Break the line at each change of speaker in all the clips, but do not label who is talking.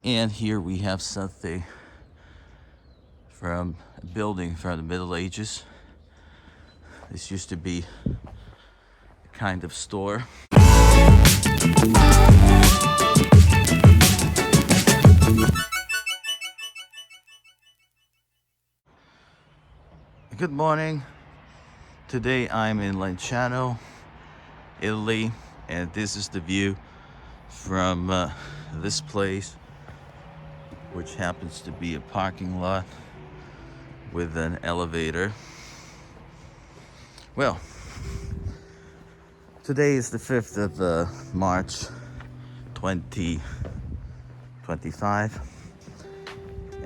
And here we have something from a building from the Middle Ages. This used to be a kind of store. Good morning. Today I'm in Lanciano, Italy, and this is the view from this place, which happens to be a parking lot with an elevator. Well, today is the 5th of March 2025,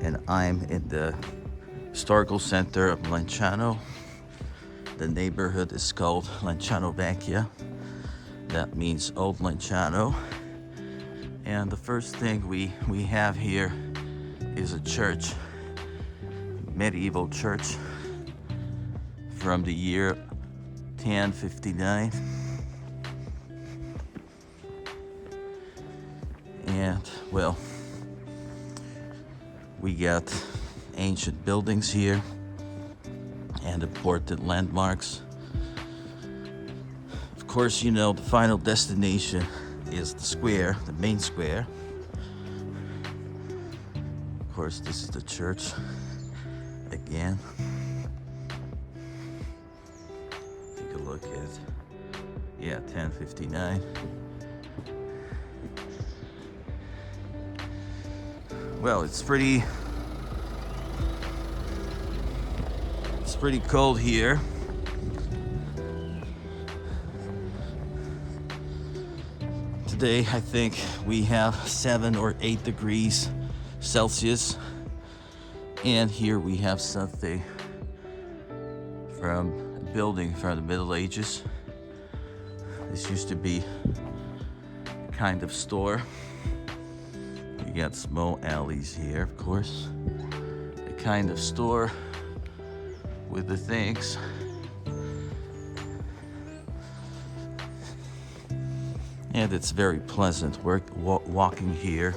and I'm in the historical center of Lanciano. The neighborhood is called Lanciano Vecchia. That means Old Lanciano. And the first thing we have here is a church, medieval church from the year 1059. And well, we got ancient buildings here and important landmarks. Of course, you know, the final destination is the square, the main square. Of course, this is the church again. Take a look at, 1059. Well, it's pretty cold here. Today, I think we have 7 or 8 degrees Celsius. And here we have something from a building from the Middle Ages. This used to be a kind of store. You got small alleys here, of course. A kind of store with the things. And it's very pleasant walking here.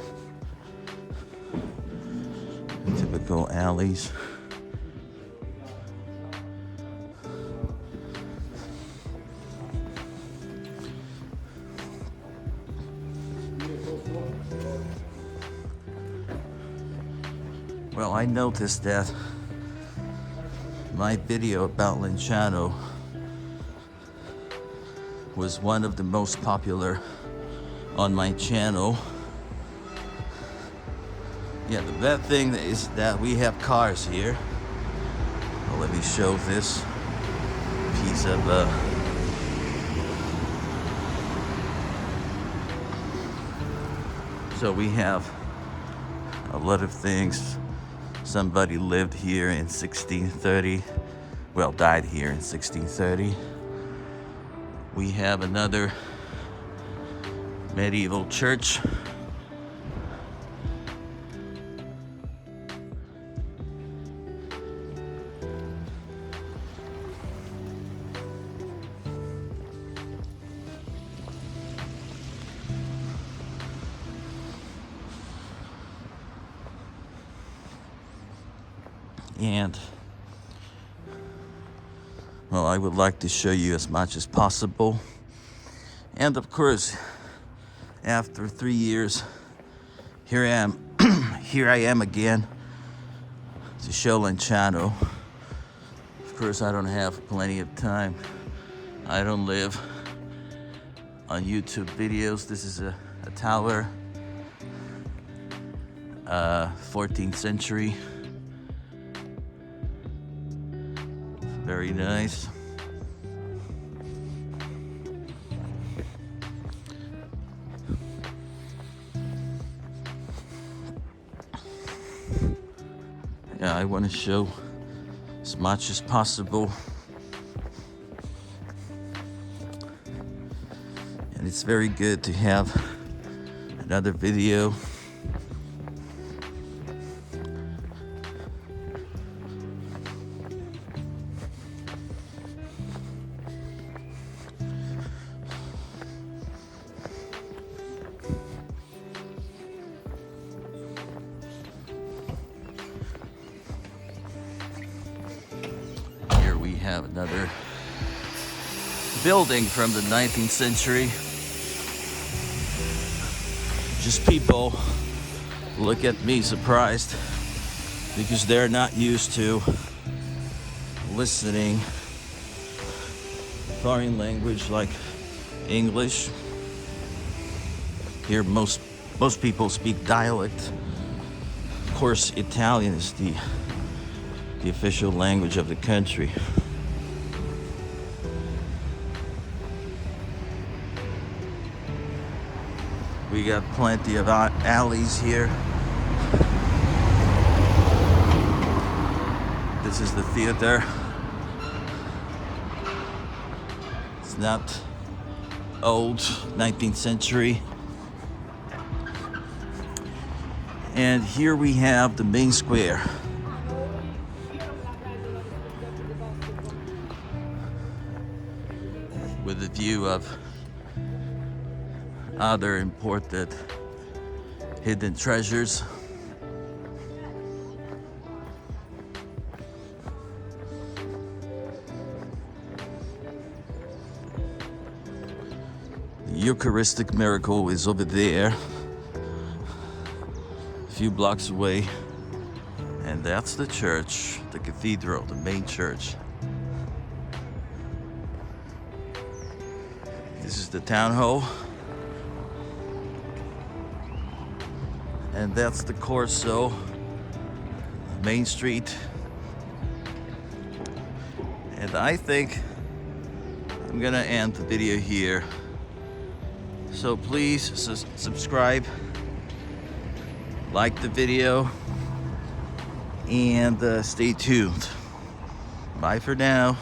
Typical alleys. Well, I noticed that my video about Lanciano was one of the most popular on my channel. Yeah, the bad thing is that we have cars here. Well, let me show this piece of so we have a lot of things. Somebody lived here in 1630. Well, died here in 1630. We have another medieval church. And well, I would like to show you as much as possible. And of course, after 3 years, here I am here I am again to show Lanciano. Of course, I don't have plenty of time. I don't live on YouTube videos. This is a tower, 14th century. Very nice. Yeah, I want to show as much as possible. And it's very good to have another video. have another building from the 19th century. Just people look at me surprised because they're not used to listening foreign language like English. Here most people speak dialect. Of course, Italian is the official language of the country. We got plenty of alleys here. This is the theater. It's not old, 19th century. And here we have the main square. With a view of other important hidden treasures. The Eucharistic miracle is over there, a few blocks away, and that's the church, the cathedral, the main church. This is the town hall. And that's the Corso, Main Street. And I think I'm gonna end the video here. So please subscribe, like the video, and stay tuned. Bye for now.